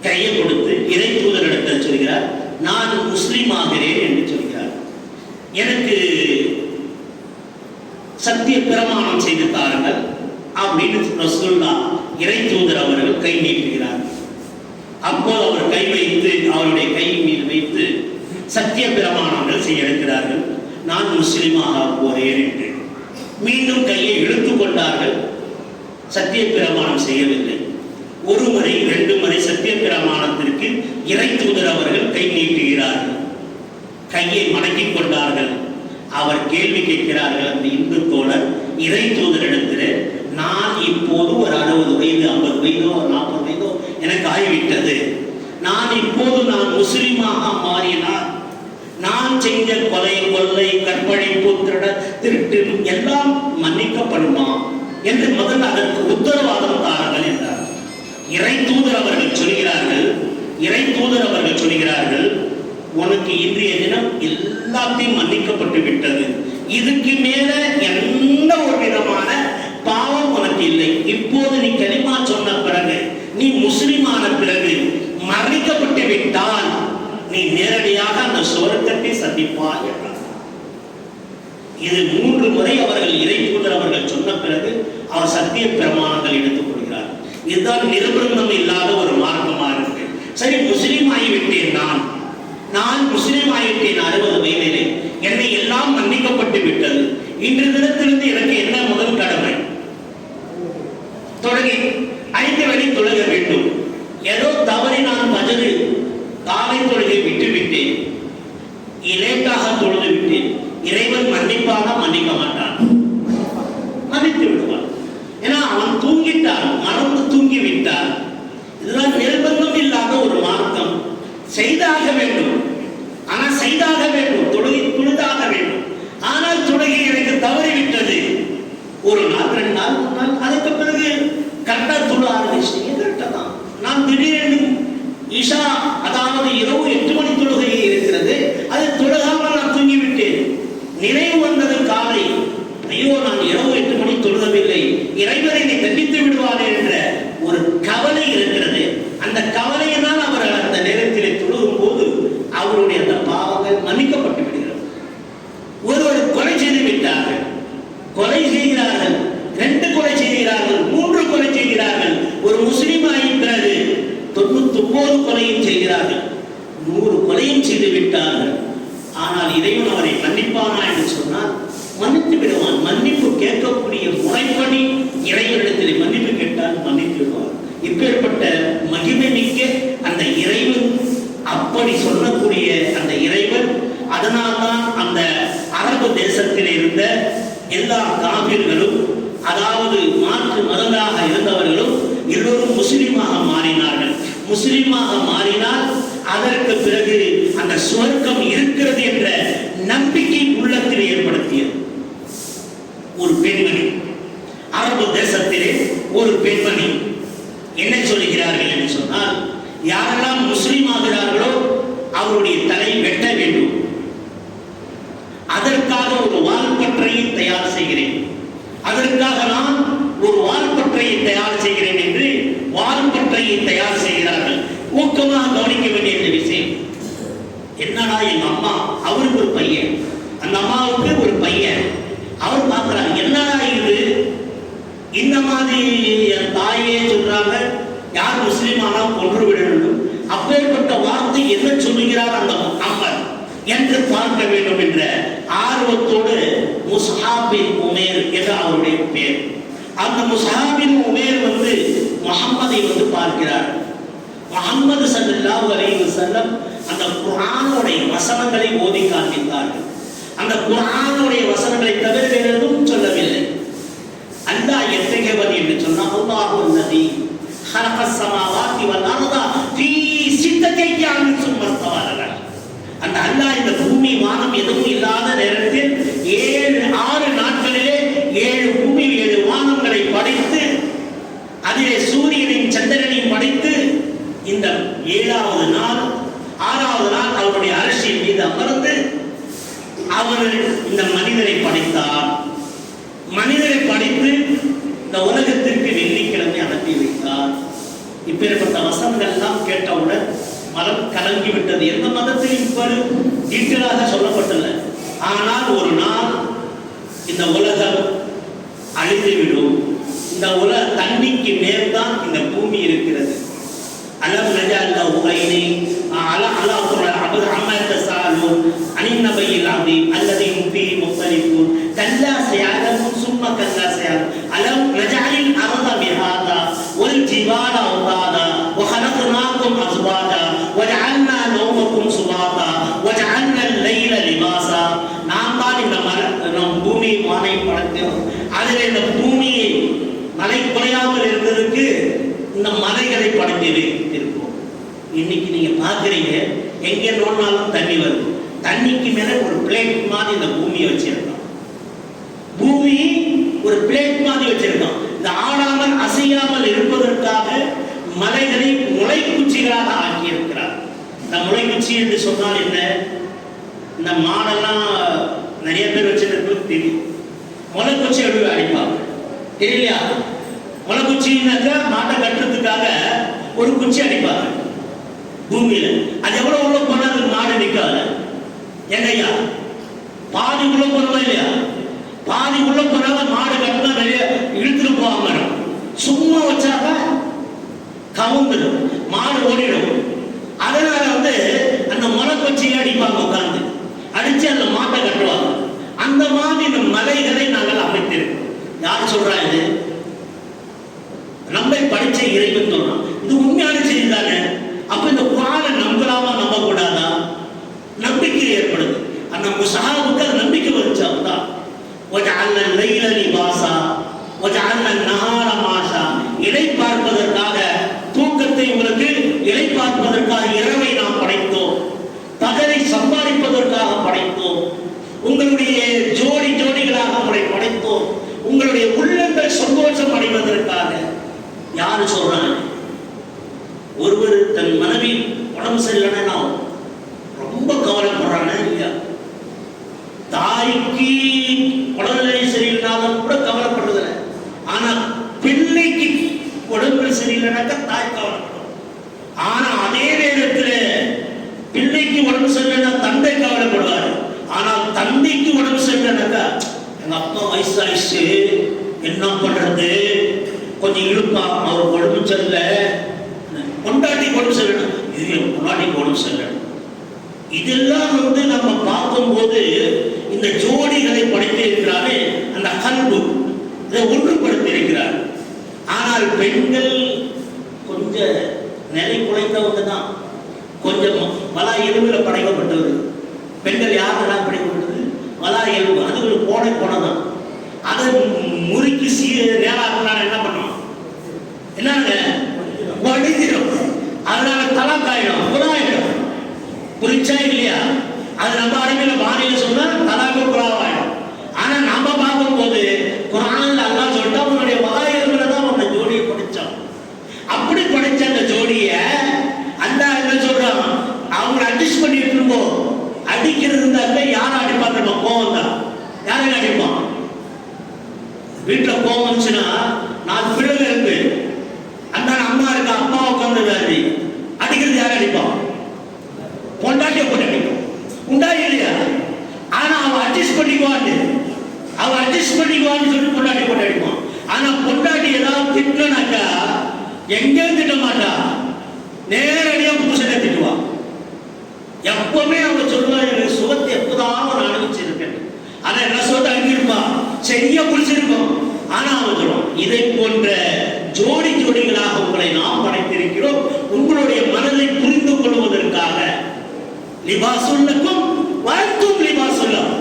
கையை கொடுத்து இறை தூதரிடத்தில் சொல்கிறார், நான் முஸ்லீம் ஆகிறேன் என்று சொல்கிறார். எனக்கு சத்திய பிரமாணம் செய்து தாருங்கள் அப்படின்னு ரசூலுல்லாஹ் இறை தூதர் அவர்கள் கை நீட்டுகிறார். அப்போது அவர் கை வைத்து அவருடைய கை மீது வைத்து சத்திய பிரமாணங்கள் செய்ய இருக்கிறார்கள். நான் முஸ்லீமாக போறேன் என்று மீண்டும் கையை இழுத்துக் கொண்டார்கள். சத்திய பிரமாணம் செய்யவில்லை. ஒரு முறை 2 முறை சத்திய பிரமாணத்திற்கு இறை தூதர் அவர்கள் கை நீட்டுகிறார்கள். கையை மடக்கிக் கொண்டார்கள். அவர் கேள்வி கேட்கிறார்கள். அந்த இந்து தோழர் இறை தூதரிடத்தில், நான் இப்போது ஒரு 60 வயது 50 வயதோ 40 வயதோ எனக்கு ஆகிவிட்டது. நான் இப்போது நான் முஸ்லிமாக மாறினால் நான் செஞ்ச கொலை, கொள்ளை, கற்பழிப்பு, திருட்டு எல்லாம் மன்னிக்கப்படுமா என்று முதல்ல அதற்கு உத்தரவாதம் தாருங்கள் என்றார். இறை தூதர் அவர்கள் சொல்கிறார்கள், உனக்கு இன்றைய தினம் எல்லாத்தையும் மன்னிக்கப்பட்டு விட்டது. இதுக்கு மேல எந்த ஒரு விதமான பாவம் உனக்கு இல்லை. இப்போது நீ கலிமா சொன்ன பிறகு, நீ முஸ்லிமான பிறகு மன்னிக்கப்பட்டு விட்டால் நீ நேரடியாக அந்த சுவர்க்கத்தை சந்திப்பாய் என்றார். இது 3 முறை அவர்கள் இறை தூதர் அவர்கள் சொன்ன பிறகு அவர் சத்திய பிரமாணங்கள் எடுத்துக் கொள்கிறார். இதுதான் நிர்பந்தம் இல்லாத ஒரு மார்க்கமா இருக்கு. சரி, முஸ்லீம் ஆகிவிட்டேன், நான் முஸ்லீம் ஆகிவிட்டேன் 60 வயதிலே, என்னை எல்லாம் மன்னிக்கப்பட்டு விட்டது. இன்று தினத்திலிருந்து எனக்கு என்ன முதல் கடமை? தொடங்கி 5 வழி தொழுக வேண்டும். ஏதோ தவறி நான் பஜரு காலை தொழுகை விட்டு விட்டேன், லேட்டாக தொழுது விட்டேன். இறைவன் மன்னிப்பாக மன்னிக்க மாட்டான், மன்னித்து விடுவான். ஏன்னா அவன் தூங்கிட்டான், மறந்து தூங்கி விட்டான். இதுதான் நிர்பந்தம் இல்லாத ஒரு மார்க்கம். செய்தாக வேண்டும், ஆனால் செய்தாக வேண்டும், தொழுதாக வேண்டும். ஆனால் தொழுகை எனக்கு தவறிவிட்டது. ஒரு நாள் 2 நாள் 3 நாள், அதுக்கு பிறகு கரெக்டா தொழ ஆரம்பிச்சிட்டீங்க. கரெக்டா தான். நான் திடீரென்று இஷா, அதாவது இரவு 8 மணி தொழுகை இருக்கிறது, அது தொழுகாமல் நான் தூங்கிவிட்டேன். நினைவு வந்தது காலை, ஐயோ நான் இரவு 8 மணி தொழுகவில்லை, இறைவனை அந்த கவலையினால் அவர் அந்த நேரத்திலே தொழுகும் போது அவருடைய அந்த பாவங்கள் மன்னிக்கப்பட்டு விடுகிறது. ஒருவர் கொலை செய்து விட்டார்கள், கொலை செய்கிறார்கள், 2 கொலை செய்கிறார்கள், 3 கொலை செய்கிறார்கள், ஒரு முஸ்லிம் ஆகின்றது 99 கொலையும் செய்கிறார்கள், 100 கொலையும் செய்து விட்டார்கள். ஆனால் இறைவன் அவரை மன்னிப்பானா என்று சொன்னால் மன்னித்து விடுவான். மன்னிப்பு கேட்கக்கூடிய முறைப்படி இறைவனிடத்தில் மன்னிப்பு கேட்டால் மன்னித்து விடுவான். இப்பேற்பட்ட மகிமை மிக்க அந்த இறைவன், அப்படி சொல்லக்கூடிய அந்த இறைவன், அதனால்தான் அந்த அரபு தேசத்தில் இருந்த எல்லா காபிர்களும், அதாவது மாற்று மதங்களாக இருந்தவர்களும் எல்லோரும் முஸ்லிமாக மாறினார்கள். முஸ்லிமாக மாறினால் அதற்கு பிறகு அந்த சுவர்க்கம் இருக்கிறது என்ற நம்பிக்கை உள்ளத்தில் ஏற்படுத்தியது. ஒரு பெண்மணி, அரபு தேசத்திலே ஒரு பெண்மணி என்ன சொல்கிறார்கள் என்று சொன்னால், யாரெல்லாம் முஸ்லிம் ஆகிறார்களோ அவருடைய தலை வெட்ட வேண்டும், அதற்காக ஒரு வால்பற்றையை தயார் செய்கிறேன், அதற்காக நான் ஒரு வால்பற்றையை தயார் செய்கிறேன் என்று வால்பற்றையை தயார் செய்கிறார்கள். ஊக்கமாக கவனிக்க வேண்டிய இந்த விஷயம் என்னடா, எங்க அம்மா, அவருக்கு ஒரு பையன், அந்த அம்மாவுக்கு ஒரு பையன், அவர் பார்க்கிறாங்க, என்னடா இது, இந்த மாதிரி என் தாயே சொல்றாங்க யார் முஸ்லீம் ஆனால் கொன்று விட வேண்டும், அப்பேற்பட்ட வார்த்தை என்ன சொல்லுகிறார் அந்த அம்மர் என்று பார்க்க வேண்டும் என்ற ஆர்வத்தோடு முஸ்ஹாப் பின் உமேர் என்ற அவருடைய பேர், அந்த முஸ்ஹாப் பின் உமேர் முஹம்மதை பார்க்கிறார். முஹம்மது ஸல்லல்லாஹு அலைஹி வஸல்லம் அந்த குர்ஆனுடைய வசனங்களை ஓதி காண்பித்தார்கள். அந்த குர்ஆனுடைய வசனங்களை தவிர வேறு எதுவும் சொல்லவில்லை. அல்லாஹ் எத்தகையவன் என்று சொன்னால், அல்லாஹு அல்லதி ஹலகஸ் ஸமாவாத்தி வல் அர்த ஃபீ சித்தத்தி அய்யாமின் சும்ம ஸ்தவா அலல். அந்த அல்லாஹ் இந்த பூமி வானம் எதுவும் இல்லாத நேரத்தில் 6 நாட்களிலே 7 பூமி 7 வானங்களை படைத்து அதிலே சூரியனையும் சந்திரனையும் படைத்து இந்த 7வது நாள் 6வது நாள் அவருடைய அரசின் மீது அமர்ந்து அவர் இந்த மனிதரை படைத்தார். மனிதரை படைத்து இந்த உலகத்திற்கு வெள்ளிக்கிழமை அனுப்பி வைத்தார். இப்பேற்பட்ட வசனங்கள் எல்லாம் கேட்டவுடன் மனம் கலங்கிவிட்டது. எந்த மதத்திலும் இப்படி டீட்டெயிலாக சொல்லப்பட்டது. ஆனால் ஒரு நாள் இந்த உலகம் அழிந்துவிடும். இந்த உலக தண்ணிக்கு மேல்தான் இந்த பூமி இருக்கிறது. அலம் நஜஅல் லஹு ஐனை அலா அலா அபுல் அம்மத் தஸாலூன் அனின் நபியில் அஸீம் அல்லதி ஃபீ முக்தலிஃபூன் கல்லா சயஅலமுன் சும்ம கல்லா சயஅலம் அலம் நஜஅலில் அர்த பிஹாதா வல் ஜிபால அவ்தாதா வ ஹலக்னாகும் அஸ்வாஜா வஜஅல்னா நௌமக்கும் சுபாதா வஜஅல்னா al-லைல லிபாஸா. நாம் தான் இந்த பூமி வானை படைத்தோம். அதில் இந்த பூமியை மழை குறையாமல் இருந்ததுக்கு இந்த மலைகளை படைத்து வைத்திருக்கோம். இன்னைக்கு நீங்க பாக்குறீங்க, எங்கே நோண்டாலும் தண்ணி வருது. தண்ணிக்கு மேல ஒரு பிளேட் மாதிரி இந்த பூமியை வச்சிருக்கோம். பூமி ஒரு பிளேட் மாதிரி வச்சிருக்கோம். இந்த ஆடாமல் அசையாமல் இருப்பதற்காக மலைகளை முளைக்குச்சிகளாக ஆக்கி இருக்கிறார். இந்த முளைக்குச்சி என்று சொன்னால் என்ன? இந்த மாடெல்லாம் நிறைய பேர் வச்சிருக்கிறது தெரியும். முளைக்குச்சி எப்படி அடிப்பாங்க தெரியலையா? முளைக்குச்சின்னாக்கா மாட்டை கட்டுறதுக்காக ஒரு குச்சி அடிப்பாங்க பூமியில. அது எவ்வளவு உள்ள போனா மாடு நிற்காது. எங்கய்யா பாதி உள்ள போறதா இல்லையா? பாதி உள்ள போனால மாடு கட்டினா நிறைய இழுத்துட்டு போவாங்க. சும்மா வச்சாக்க கவுந்துடும், மாடு ஓடிடும். அதனால அந்த முளைக்குச்சியை அடிப்பாங்க, உட்கார்ந்து அடிச்சு அந்த மாட்டை கட்டுவாங்க. அந்த மாதிரி இந்த மலைகளை நாங்கள் அமைத்திருக்கோம். யார் சொல்றா? இது நம்மை படிச்ச இறைவன் சொல்றான். இது உண்மையான செய்தி தானே. அப்ப இந்த குர்ஆனை நம்பலாமா நம்ப கூடாதா? நம்பிக்கை ஏற்படுது. அந்த முஸ்ஹாபுக்கு அந்த நம்பிக்கை வந்துச்சாதான். வஜஅல்னா al-லைல லிபாஸா வஜஅல்னா an-நஹார மாஷா. இலை பார்ப்பதற்காக தூக்கத்தை, உங்களுக்கு இலை பார்ப்பதற்காக இரவை நாம் படைத்தோம். பகலை சம்பாதிப்பதற்காக படைத்தோம். உங்களுடைய ஜோடி ஜோடிகளாக உங்களை படைத்தோம். உங்களுடைய உள்ளங்கள் சந்தோஷம் அடைவதற்காக. யாரு சொல்றாங்க? ஒருவர் தன் மனைவி உடம்பு சரியில்லைன்னா ரொம்ப கவலைப்படுறாங்க இல்லையா? தாய்க்கு உடல்நிலை சரியில்லாத கூட கவலைப்படுறதில்லை. ஆனா பிள்ளைக்கு உடம்பு சரியில்லைனாக்கா தாய் கவலைப்படும். ஆனா அதே நேரத்தில் பிள்ளைக்கு உடம்பு சரியில்லைன்னா தந்தை கவலைப்படுவார். ஆனால் தந்தைக்கு உடம்பு சரியில்லைனாக்கா எங்க அப்பா வயசாயிடுச்சு என்ன பண்றது, கொஞ்சம் இழுப்பா, அவர் உடம்பு சரியில்லை. பொண்டாட்டிக்கு உடம்பு சரியில்லை, இது என் பொண்டாட்டிக்கு உடம்பு சரியில்லை. இதெல்லாம் நம்ம பார்க்கும்போது இந்த ஜோடிகளை படைத்து இருக்கிறாரே அந்த கல்பு இதை ஒன்றுபடுத்தி இருக்கிறார். ஆனால் பெண்கள் கொஞ்சம் நிலை குலைந்தவங்க தான், கொஞ்சம் வலா எலும்புல படைக்கப்பட்டவர். பெண்கள் யாரெல்லாம் படைக்கப்பட்டது? வலா எலும்பு, அது ஒரு போனதான். அதை முறுக்கி நேராக என்ன பண்ணுவோம், என்னங்க வடிதிடும். அதனால தலாக்காயிடும், புறாயிடும். புரிச்சா இல்லையா? அது நம்ம அருமையில வானிலை சொன்னா தலாக்கு புறாவாயிடும். ஆனா நம்ம பார்க்கும்போது குர்ஆன்ல அல்லாஹ் சொல்லிட்டா அவனுடைய வலாயிரத்துல தான் அந்த ஜோடியை படிச்சான். அப்படி படிச்ச அந்த ஜோடியை அல்லாஹ் என்ன சொல்றான், அவங்க அட்ஜஸ்ட் பண்ணிட்டு இருந்தோம். அடிக்கிறது இருந்தாக்க யாரும் அடிப்பாங்க? கோவம் தான். யாரும் அடிப்பான்? வீட்டுல கோவம் வந்துச்சுன்னா 4 பிள்ளைங்க இருக்கு, அந்த அம்மா இருக்கா, அப்பா உட்காந்துருக்காரு, அடிக்கிறது யாரும் அடிப்பான்? பொண்டாட்டிய போட்டு அடிக்கும். உண்டா இல்லையா? ஆனா அவன் அட்ஜஸ்ட் பண்ணிக்குவான்னு சொல்லி பொண்டாட்டி போட்டு அடிப்பான். ஆனா பொண்டாட்டி ஏதாவது திட்டினாக்கா எங்கேயும் திட்ட மாட்டா, நேரடியா புருஷனை திட்டுவான். எப்பவுமே அவன் சொல்லுவா, எனக்கு சுகத்தை எப்பதான் நான் அனுபவிச்சிருக்கேன். ஆனா என்ன சொல்லிட்டு அங்கிருப்பா, சரியா புரிச்சிருக்கோம். ஆனா அவன் சொல்லுவான், இதை போன்ற ஜோடிகளாக உங்களை நாம் படைத்திருக்கிறோம், உங்களுடைய மனதை புரிந்து கொள்வதற்காக. லிபாசுல்லக்கும் வஅன்தும் லிபாசுல்லஹும்,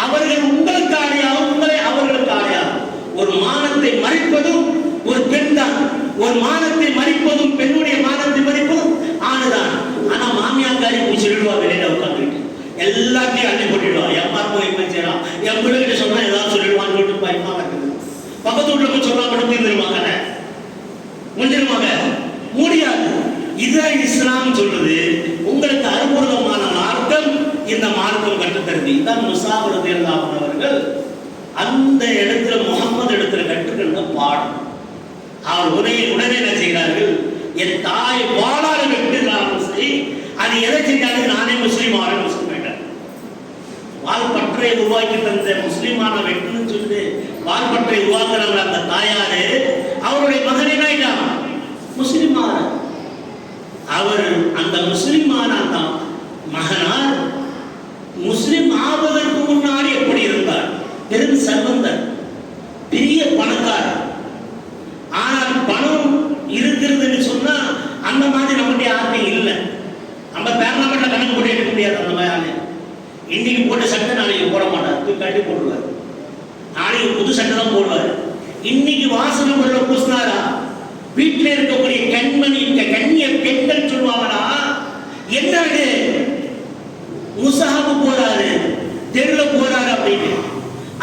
அவர்கள் உங்களுக்கு ஆடையாகும், உங்களை அவர்களுக்கு ஆடையாகும். ஒரு மானத்தை மறைப்பதும் ஒரு பெண் தான், ஒரு மானத்தை மறைப்பதும் பெண்ணுடைய மானத்தை மறைப்பதும் ஆணுதான். ஆனா மாமியாக்காரி சொல்லிடுவா, வெளியில உட்காந்துக்கிட்டு எல்லாத்தையும் அள்ளி போட்டுடுவா. என் பார்ப்போம் என்ன செய்யறான், என் பிள்ளைகிட்ட சொன்னா ஏதாவது சொல்லிடுவான்னு சொல்லிட்டு பயமா இருக்குது. பக்கத்து வீட்டுல போய் சொன்னா மட்டும் தீர்ந்துருவாங்க, முடிஞ்சிருவாங்க, முடியாது. இதுதான் இஸ்லாம் சொல்றது. உங்களுக்கு அற்புதமான மார்க்கம் இந்த மார்க்கம் கற்றுத்தருது. இதுதான் முஸாப் ரலியல்லாஹு அன்ஹு அவர்கள் அந்த இடத்துல முகமது இடத்துல கற்றுக்கொண்ட பாடம். அவர் உடனே என்ன செய்கிறார்கள், என் தாய் வாழால வெட்டுகிறார்கள். சரி, அது எதை செஞ்சாலும் நானே முஸ்லீம் ஆயிட்டேன். வால்பற்றை உருவாக்கி தந்த முஸ்லீமான வெட்டுன்னு சொல்லிட்டு வால்பற்றை உருவாக்குறாங்க அந்த தாயாரு. அவருடைய மகன் என்ன ஆயிட்டான், முஸ்லீமான. அவர் அந்த முஸ்லிமான அந்த மகனார் முஸ்லிம் ஆவதற்கு முன்னாடி எப்படி இருந்தார்? பெரும் செல்வந்தர், பெரிய பணக்காரர். ஆனால் பணம் இருக்கிறதுன்னு சொன்னா அந்த மாதிரி நம்முடைய யாருக்கும் இல்லை. நம்ம பேரலாமட்ட கணக்கு போட்டு எடுக்க முடியாது. அந்த மாதிரி இன்னைக்கு போட்ட சட்டை நாளைக்கு போட மாட்டார், தூக்கி கட்டி போடுவார். நாளைக்கு புது சட்டை தான் போடுவார். இன்னைக்கு வாசனை உள்ள பூசினாரா, வீட்டில் இருக்கக்கூடிய கண்மணி கண்ணிய பெண்கள் சொல்லுவாங்களா, என்ன முசாஹாபு போறாரு, தெருல போறாரு அப்படின்னு.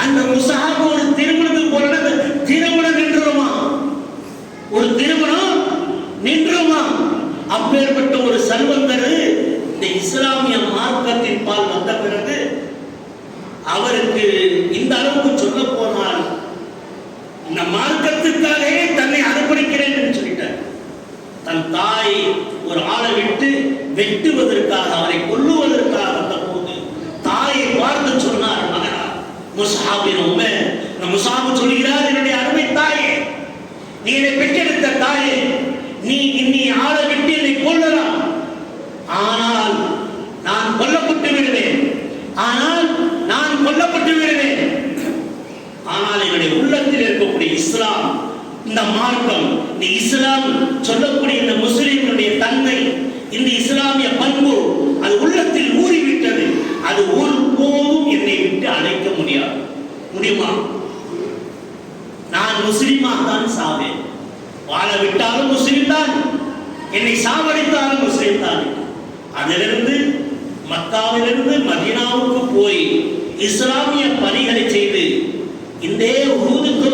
அந்த முசாஹாபு ஒரு திருமணத்துக்கு போறாரு, திருமணம் நின்றுமா? ஒரு திருமணம் நின்றுமா? அப்பேற்பட்ட ஒரு செல்வந்தர் இந்த இஸ்லாமிய மார்க்கத்தின் பால் வந்த பிறகு அவருக்கு இந்த அளவுக்கு சொல்ல போனால் இந்த மார்க்கத்துக்காகவே தன்னை அர்ப்பணிக்கிறேன் என்று சொல்லிட்டார். தன் தாய் ஒரு ஆளை விட்டு வெட்டுவதற்காக, அவரை கொல்லுவதற்காக வந்த போது தாயை பார்த்து சொன்னார், மகனா முஸாபின் உம்மே. முஸாப் சொல்கிறார், என்னுடைய அருமை தாயே, நீ என்னை பெற்றெடுத்த தாயே, நீ ஆளை விட்டு என்னை கொல்லலாம், ஆனால் நான் கொல்லப்பட்டு விடுவேன். ஆனால் என்னுடைய உள்ளத்தில் இருக்கக்கூடிய இஸ்லாம், இந்த மார்க்கம், இந்த இஸ்லாம் சொல்லக்கூடிய இந்த முஸ்லிம்களுடைய தன்மை, இந்த இஸ்லாமிய பண்பு அது உள்ளத்தில் ஊறிவிட்டது. அது ஒருபோதும் என்னை விட்டு அழைக்க முடியுமா? நான் முஸ்லிமாக தான் சாவேன். வாழ விட்டாலும் முஸ்லிம் தான், என்னை சாவடித்தாலும் முஸ்லிம் தான். அதிலிருந்து மக்காவிலிருந்து மதீனாவுக்கு போய் இஸ்லாமிய பணிகளை செய்து இந்த உஹுதுக்கு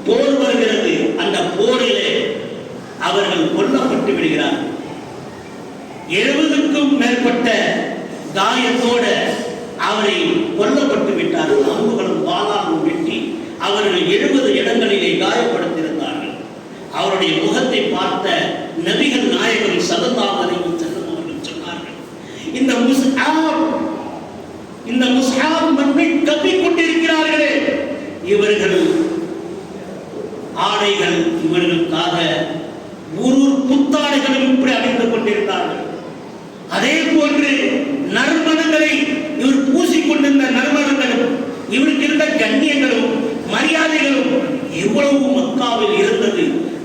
போர் வருகிறது. அந்த போரிலே அவர்கள் கொல்லப்பட்டு விடுகிறார்கள். 70க்கும் மேற்பட்ட காயத்தோட அவரை கொல்லப்பட்டு விட்டார்கள். அம்புகளும் வாளாலும் வெட்டி அவர்கள் 70 இடங்களிலே காயப்படுத்தியிருந்தார்கள். அவருடைய முகத்தை பார்த்த நபிகள் நாயகம் ஸல்லல்லாஹு அலைஹி வஸல்லம் அவர்கள் சொன்னார்கள், இந்த முஸ்ஹாப் மண்ணை கவ்விக் கொண்டிருக்கிறார்களே, இவர்கள் ஆடைகள் இவர்களுக்காக ஒரு புத்தாடைகளும் இப்படி அணிந்து கொண்டிருந்தார்கள். அதே போன்று நறுமணங்களை இவர் பூசிக்கொண்டிருந்த நறுமணங்களும் இவருக்கு இருந்த கண்ணியங்களும் மரியாதைகளும் எவ்வளவு மக்காவில் இருந்தது.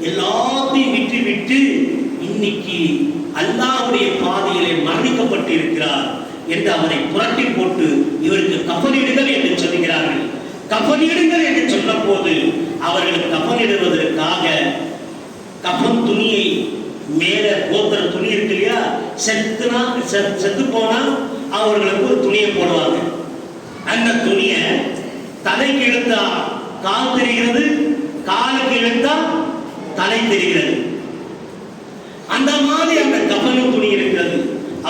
எல்லாத்தையும் விட்டு இன்னைக்கு அல்லாஹ்வுடைய பாதையிலே மரணிக்கப்பட்டு இருக்கிறார் என்று அவரை புரட்டி போட்டு இவருக்கு கஃனிடுங்கள் என்று சொல்கிறார்கள். கஃனிடுங்கள் என்று சொன்ன போது அவர்கள் கஃனிடுவதற்காக கஃன் துணியை மேல போத்துற துணி இருக்கு இல்லையா, செத்து போனா அவர்களுக்கு ஒரு துணியை போடுவாங்க. அந்த துணியை தலைக்கு இழுத்தா கால் தெரிகிறது, காலுக்கு இழுத்தா தலை தெரிகிறது. அந்த மாதிரி அந்த கஃன் துணி இருக்கிறது.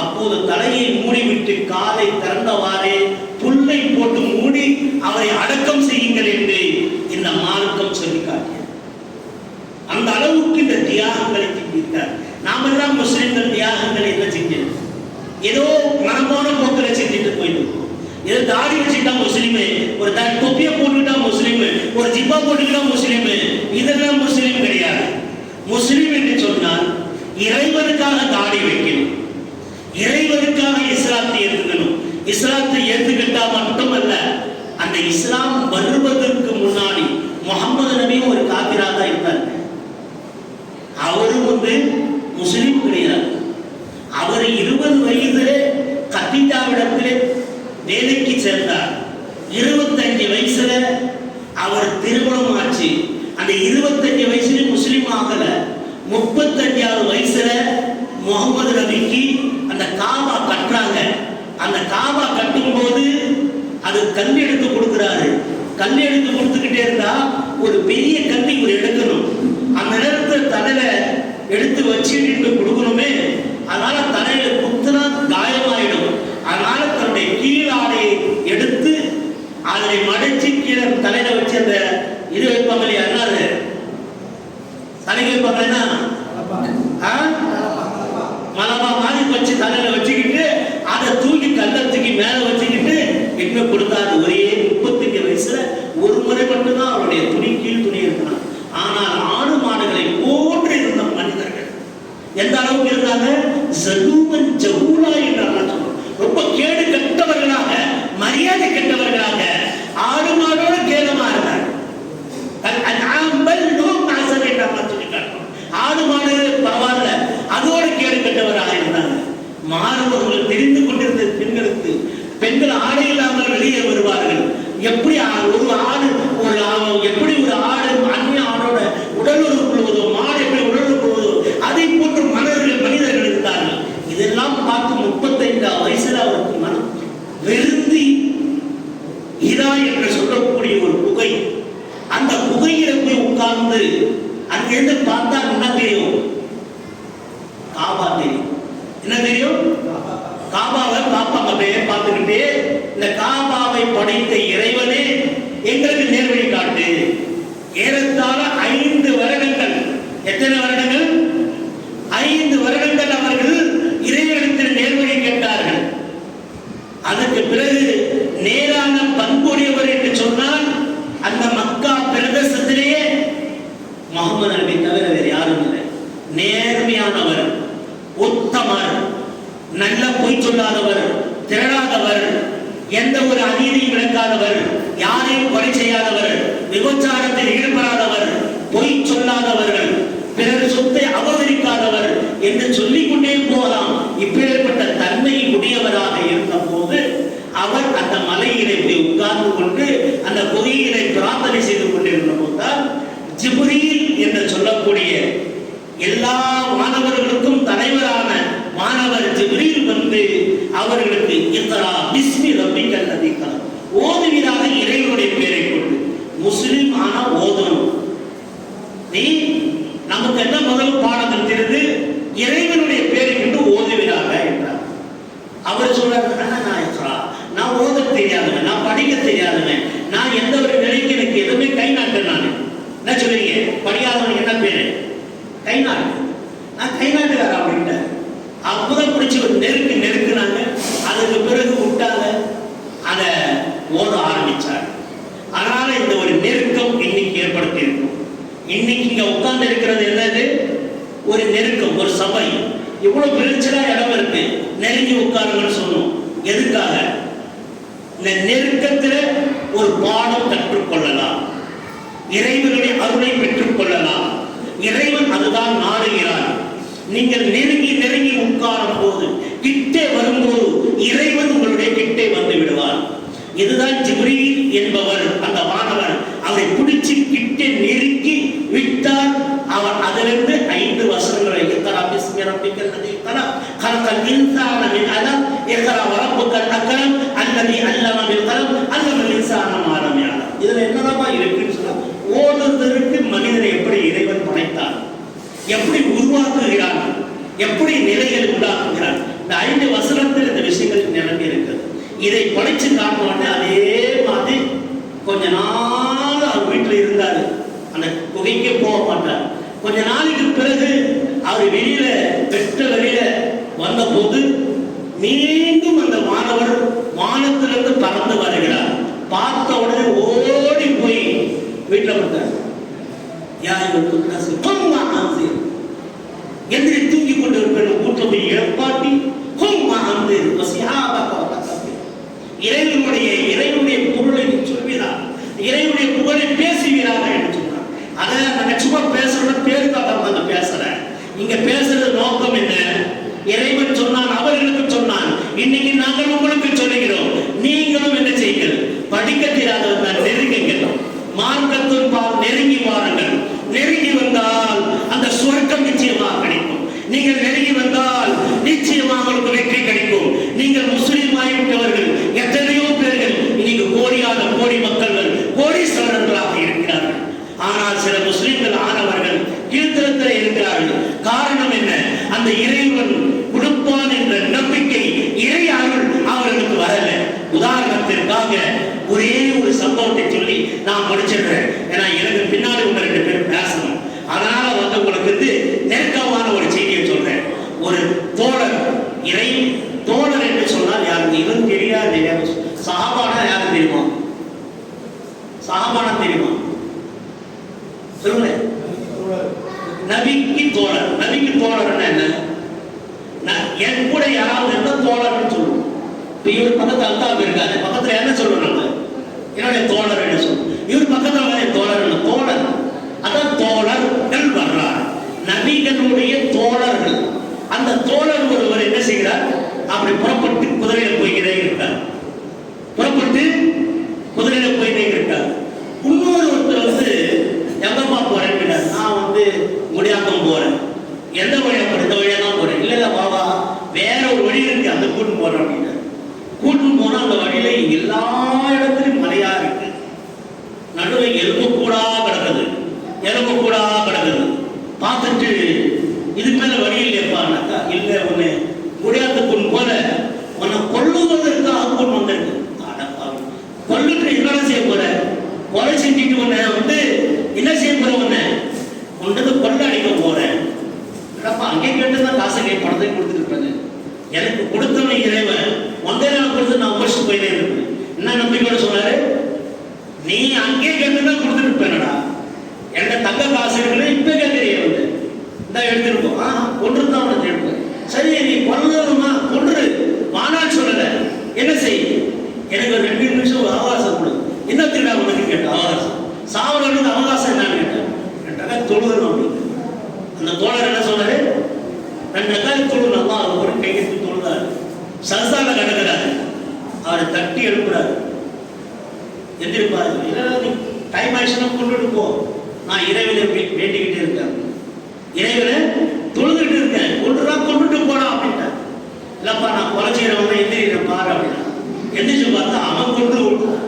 அப்போது தலையை மூடிவிட்டு காலை திறந்தவாறே புல்லை போட்டு மூடி அவரை அடக்கம் செய்யுங்கள் என்று இந்த மார்க்கம் சொல்லி காட்டியது. அந்த அளவுக்கு இந்த தியாகங்களை செஞ்சிருக்கார். நாம எல்லாம் முஸ்லிம்கள் தியாகங்களை என்ன செஞ்சது? ஏதோ மனமான போக்கில் செஞ்சுட்டு போயிட்டு, ஏதோ தாடி வச்சுட்டா முஸ்லிமு, ஒரு தொப்பியை போட்டுக்கிட்டா முஸ்லிமு, ஒரு ஜிப்பா போட்டுக்கிட்டா முஸ்லிமு, இதெல்லாம் முஸ்லிம் கிடையாது. முஸ்லிம் என்று சொன்னால் இறைவனுக்காக தாடி வைக்கணும், இறைவனுக்காக இஸ்லாத்தை ஏற்றுக்கணும். இஸ்லாத்தை ஏற்றுக்கிட்டா மட்டுமல்ல, அந்த இஸ்லாம் வருவதற்கு முன்னாடி முகமது நபி ஒரு காபிரா தான் இருந்தார். அவரும் முஸ்லிம் கிடையாது. அவர் 20 வயதிலே கத்தீஜாவிடத்திலே வேலைக்கு சேர்ந்தார். 25 வயசுல அவர் திருமணம் ஆச்சு. அந்த 25 வயசுல முஸ்லிம் ஆகல. 35வது வயசுல முகமது நபிக்கு அந்த காபா கட்டுறாங்க. அந்த காபா கட்டும் போது அது கல் எடுத்து கொடுக்கிறாரு. கல் எடுத்து கொடுத்துக்கிட்டே இருந்தா ஒரு பெரிய கல்லை இவர் எடுக்கணும். அந்த நேரத்தில் தலையில எடுத்து வச்சுட்டு கொடுக்கணுமே, அதனால தலையில குத்துனா காயமாயிடும். அதனால தன்னுடைய கீழாடையை எடுத்து அதனை மடிச்சு கீழே தலையில வச்சு அந்த இது வைப்பாங்க இல்லையா, என்ன தலைக்கு வைப்பாங்கன்னா மலபா மாதிரி வச்சு தலையில வச்சுக்கிட்டு அதை தூக்கி கல்லத்துக்கு மேல வச்சுக்கிட்டு என்ன கொடுத்தாரு. ஒரே 35 வயசுல ஒரு முறை மட்டும்தான் அவருடைய துணி கீழ் துணி இருந்தான். ஆனால் ஆடு மாடுகளை போன்று இருந்த மனிதர்கள் எந்த அளவுக்கு இருந்தாங்க? ஜலூமன் ஜஹூலா என்று சொல்றோம். ரொம்ப கேடு கெட்டவர்களாக, மரியாதை கெட்டவர்களாக, ஆடு மாடோட கேடமா இருந்தாங்க. ஆடு மாடு பரவாயில்ல, அதோடு கேடு கெட்டவராக இருந்தாங்க. மாணவர்கள் தெரிந்து கொண்டிருந்த பெண்களுக்கு, பெண்கள் ஆடை இல்லாமல் வெளியே வருவார்கள். எப்படி ஒரு ஆடு எப்படி ஒரு ஆடு அந்நிய ஆடோட உடலுறவு கொள்வதோ, மாடு எப்படி உடலுறவு கொள்வதோ, அதை போன்று மனிதர்கள் இருந்தார்கள். இதெல்லாம் பார்த்து 35 வயசுல அவருக்கு மனம் வெறுந்தி இதா என்று சொல்லக்கூடிய ஒரு குகை, அந்த குகையில போய் உட்கார்ந்து அங்கிருந்து பார்த்தா என்ன தெரியும்? காபா தெரியும். என்ன தெரியும்? காபாவை பார்ப்பாங்க. அப்படியே பார்த்துக்கிட்டே, இந்த காபாவை படைத்த இறைவனே எங்களுக்கு நேர்வழி காட்டு. ஏறத்தாழ 5 வருடங்கள். எத்தனை வருடங்கள்? 5 வருடங்கள் அவர்கள் இறைவனிடத்தில் நேர்வழி கேட்டார்கள். அதற்கு பிறகு நேரான பண்புடையவர் என்று சொன்னால் அந்த மக்கா பிரதேசத்திலேயே முகமது நபி தவிர வேறு யாரும் இல்லை. நேர்மையானவர், உத்தமர், நல்ல பொய் சொல்லாதவர், திரளாதவர், எந்த ஒரு அநீதியும் இழக்காதவர், யாரையும் கொலை செய்யாதவர், விபச்சாரத்தில் ஈடுபடாதவர், பொய் சொல்லாதவர்கள், பிறர் சொத்தை அபகரிக்காதவர் என்று சொல்லிக் கொண்டே போகலாம். இப்பேற்பட்ட தன்மை உடையவராக இருந்த போது அவர் அந்த மலையிலே போய் உட்கார்ந்து கொண்டு அந்த குகையிலே பிரார்த்தனை செய்து கொண்டிருந்த போதுதான் ஜிப்ரீல் என்று சொல்லக்கூடிய எல்லா மாணவர்களுக்கும் தலைவரான மாணவர் ஜிப்ரீல் வந்து அவர்களுக்கு இக்ரா பிஸ்மி ரப்பிக்கல் லதீ கலக், ஓதுவீராக இறைவனுடைய பெயரை கொண்டு. முஸ்லிம் ஆனா ஓதணும். நீ நமக்கு என்ன முதல் பாடம் தெரிந்து இறைவனுடைய பெயரை கொண்டு ஓதுவீராக என்றார். அவர் சொல்றாரு, நான் ஓத தெரியாதவன், நான் படிக்க தெரியாதவன், நான் எந்த ஒரு நிலைக்கு எனக்கு எதுவுமே கை நாட்டு. நான் என்ன சொல்றீங்க? படிக்காதவன் என்ன பேரு? கை நாட்டு. நான் கை நாட்டுக்காரன் அப்படின்ட்டேன். அப்பதான் பிடிச்சி ஒரு நெருக்குனாங்க. அதுக்கு பிறகு விட்டாங்க, அதை ஓட ஆரம்பிச்சாங்க. அதனால இந்த ஒரு நெருக்கம் இன்னைக்கு ஏற்படுத்தி இருக்கும். இன்னைக்கு இங்க உட்கார்ந்து இருக்கிறது என்னது? ஒரு நெருக்கம், ஒரு சபை. இவ்வளவு பிரிச்சலா இடம் இருக்கு, நெருங்கி உட்காருங்கன்னு சொன்னோம். எதுக்காக? இந்த நெருக்கத்துல ஒரு பாடம் கற்றுக்கொள்ளலாம், இறைவனுடைய அருளை பெற்றுக் கொள்ளலாம். இறைவன் அதுதான் நாடுகிறார். நீங்கள் நெருங்கி நெருங்கி உட்காரும் போது, கிட்டே வரும்போது இறைவன் உங்களுடைய கிட்டே வந்து விடுவார். இதுதான் ஜிப்ரீல் என்பவர், அந்த வானவர் அவரை பிடிச்சு கிட்டே நெருக்கி விட்டார். அவர் அதிலிருந்து 5 வசனங்களை இக்ரா பிஸ்மி ரப்பிக்கல் லதீ கலக் கலக்கல் இன்சான மின் அலக் இக்ரா வரப்புக்கல் அக்ரம் அல்லதீ அல்லம பில் கலம் அல்லமல் இன்சான மா லம் யஅலம். இதுல என்னதாமா இருக்குன்னு சொன்னா, ஓடுவதற்கு மனிதனை எப்படி இறைவன் படைத்தார், எப்படி உருவாக்குகிறான், எப்படி நிலைகள் உண்டாக்குகிறான். இந்த 5 வசனத்தில் இந்த விஷயங்கள் நிரம்பி இருக்கிறது. இதை படைச்சு காட்டுவாங்க. அதே மாதிரி கொஞ்ச நாள் அவர் வீட்டில் இருந்தாரு, அந்த குகைக்கு போக மாட்டார். கொஞ்ச நாளைக்கு பிறகு அவர் வெளியில வெளியில வந்த போது மீண்டும் அந்த மாணவர் வானத்திலிருந்து பறந்து வருகிறார். பார்த்த உடனே ஓடி போய் வீட்டில் வந்தார். எந்திரி தூங்கி கொண்டு இருக்கிற வீட்டில் போய் எழுப்பாட்டி இறைவனுடைய பொருளை சொல்வீராக, இறைவனுடைய புகழை பேசுவீராக என்று சொன்னார். அதை நாங்கள் சும்மா பேசுறோம், பேருக்காக பேசுறேன். இங்க பேசுறது நோக்கம் என்ன? இறைவன் சொன்னான், அவர்களுக்கு சொன்னான். இன்னைக்கு நாங்கள் உங்களுக்கு சொல்லுகிறோம், நீங்களும் என்ன செய்யுங்கள்? படிக்க தெரியாதவர்கள் நெருங்குங்கள், மார்க்கத்தின் பால் நெருங்கி வாருங்கள். நெருங்கி வந்தால் அந்த சுவர்க்கம் நிச்சயமாக கிடைக்கும். நீங்கள் நெருங்கி வந்தால் நிச்சயமாக உங்களுக்கு வெற்றி கிடைக்கும். நீங்கள் முஸ்லீம் ஆகிவிட்டவர்கள் எத்தனையோ பேர்கள் இன்னைக்கு கோடியான கோடி மக்கள்கள் கோடீஸ்வரர்களாக இருக்கிறார்கள். ஆனால் சில முஸ்லிம்கள் ஆனவர்கள் கீழ்த்தரத்தில் இருக்கிறார்கள். காரணம் என்ன? அந்த இறைவன் கொடுப்பான் என்ற நம்பிக்கை, இறை அருள் அவர்களுக்கு வரல. உதாரணத்திற்காக ஒரே ஒரு சம்பவத்தை சொல்லி நான் முடிச்சிடுறேன். ஏன்னா எனக்கு பின்னாடி உங்க 2 பேரும் பேசணும். அதனால உங்களுக்கு நெருக்கமான ஒரு செய்தியை சொல்றேன். ஒரு தோழர், இறை தோழர் என்று சொன்னால் யாருக்கு இவன் தெரியாது. சஹாபானா யாருக்கு தெரியுமா? சஹாபானா தெரியுமா? சொல்லுங்க. நபிக்கு தோழர். நபிக்கு தோழர் என்ன? என் கூட யாராவது இருந்தா தோழர்னு சொல்லுவோம். இப்ப இவர் பக்கத்துல அல்தாப் இருக்காரு, பக்கத்துல என்ன சொல்லுவாங்க? என்னுடைய தோழர் என்ன சொல்லுவோம். இவர் பக்கத்துல தோழர், தோழர் அதான் தோழர்கள் வர்றார். நபிகளுடைய தோழர்கள். அந்த தோழர் ஒருவர் என்ன செய்கிறார்? அப்படி புறப்பட்டு குதிரையில போய்கிட்டே இருக்கார். புறப்பட்டு குதிரையில போயிட்டே இருக்கார். இன்னொரு ஒருத்தர் எங்கம்மா போறேன், நான் முடியாக்கம் போறேன். எந்த வழியா போறேன்? இந்த வழியா தான் போறேன். இல்ல பாபா, வேற ஒரு வழி இருக்கு, அந்த கூட்டு போறேன் அப்படின்னு கூட்டு போனா அந்த வழியில எல்லா இடத்துலயும் மலையா இருக்கு. நடுவில் எலும்பு கூடா கிடக்குது, எலும்பு கூடா கிடக்குது. பார்த்துட்டு இதுக்கு மேல வழி இல்லையாப்பான்னாக்கா, இல்ல ஒண்ணு முடியாதக்குன் போல உன்னை கொள்ளுவதற்காக கூட்டு வந்திருக்கு. கொல்லுட்டு என்ன செய்ய போற? கொலை செஞ்சுட்டு உன்னை என்ன செய்ய போற? உன்னை கொள்ள அடிக்க போறேன். அங்கே கேட்டுதான் காசை பணத்தை கொடுத்துருப்பேன். எனக்கு கொடுத்தவன் இறைவன், ஒன்றே நாள் கொடுத்து நான் முடிச்சுட்டு போயிட்டே இருப்பேன். என்ன நம்பிக்கையோட சொன்னாரு? நீ அங்கே கேட்டுதான் கொடுத்துட்டு இருப்பேனடா. என்கிட்ட தங்க காசு இருக்குன்னு இப்ப கேட்கிறீங்க, இந்த எடுத்துருப்போம். கொன்றுதான் அவனை எடுப்பேன். சரி, நீ கொல்லணுமா? கொன்று வானான்னு சொல்லல. என்ன செய்? எனக்கு ஒரு 2 நிமிஷம் ஒரு அவகாசம் கொடு. என்ன திருடா உனக்கு கேட்ட அவகாசம்? சாவரனுக்கு அவகாசம் என்னன்னு கேட்டேன். 2 ரகாய் தொழுகணும் அப்படின்னு. அந்த தோழர் என்ன சொன்னாரு? 2 ரகாய் தொழுகணும். அல்லா அவர் ஒரு கையெழுத்து தொழுதாரு. சல்சால கிடக்கிறாரு. அவரை தட்டி எழுப்புறாரு. எந்திருப்பாரு. நீ டைம் ஆயிடுச்சுன்னா கொண்டுட்டு போ, நான் இறைவனை வேண்டிக்கிட்டே இருக்கேன், இறைவனை தொழுதுட்டு இருக்கேன், கொண்டுட்டு போனா அப்படின்ட்டார். இல்லப்பா, நான் கொலை செய்யறவங்க எந்திரிக்கிறேன் பாரு அப்படின்னா. எந்திரிச்சு பார்த்தா அவன் கொண்டு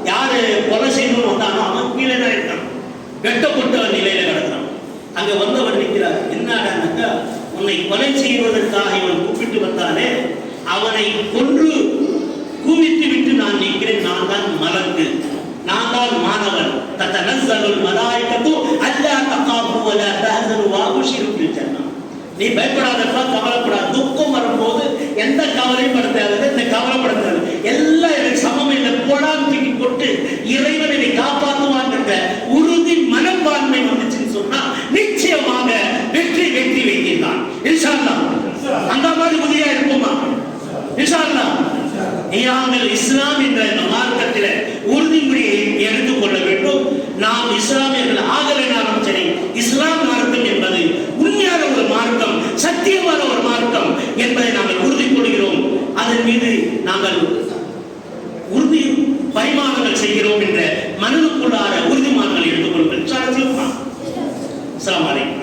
யாரு கொலை செய்யணும்னு வந்தானோ அவன் கீழே தான் இருக்கான், வெட்டப்பட்ட நிலையில கிடக்கிறான். அங்க வந்தவர் நிற்கிறார். என்னடான்னாக்கா, உன்னை கொலை செய்வதற்காக இவன் கூப்பிட்டு வந்தானே, அவனை கொன்று கூவித்து விட்டு நான் நிற்கிறேன். நான் தான் மலக்கு, நான் தான் மாணவன். தத்தனஸ்ஸலுல் மலாயிகத்து அல்லா தகாஃபு வலா தஹ்சனு வஅப்ஷிரு பில் ஜன்னah. நீ பயப்படாதப்பா, கவலைப்படாத. துக்கம் வரும்போது எந்த கவலையும் பட தேவையில்லை, இந்த கவலைப்பட தேவை, எல்லாம் எனக்கு சமம் இல்லை போடாம தூக்கி போட்டு இறைவன் என்னை காப்பாற்றுவான்ற உறுதி மனப்பான்மை வந்துச்சுன்னு சொன்னா நிச்சயமாக வெற்றி வெற்றி வைத்திருந்தான். இன்ஷா அல்லாஹ் அந்த மாதிரி உறுதியா இருப்போமா? இன்ஷா அல்லாஹ். நீங்கள் இஸ்லாம் என்ற இந்த மார்க்கத்தில் உறுதிமொழியை எடுத்துக்கொள்ள வேண்டும். நாம் இஸ்லாமியர்கள் ஆகலைனாலும் சரி, இஸ்லாம் மார்க்கம் என்பது உண்மையான ஒரு மார்க்கம், சத்தியமான ஒரு மார்க்கம் என்பதை நாங்கள் உறுதி கொள்கிறோம். அதன் மீது நாங்கள் உறுதி பரிமாணங்கள் செய்கிறோம் என்ற மனதுக்குள்ளார உறுதிமானங்களை எடுத்துக்கொள்ளுங்கள். அஸ்ஸலாமு அலைக்கும்.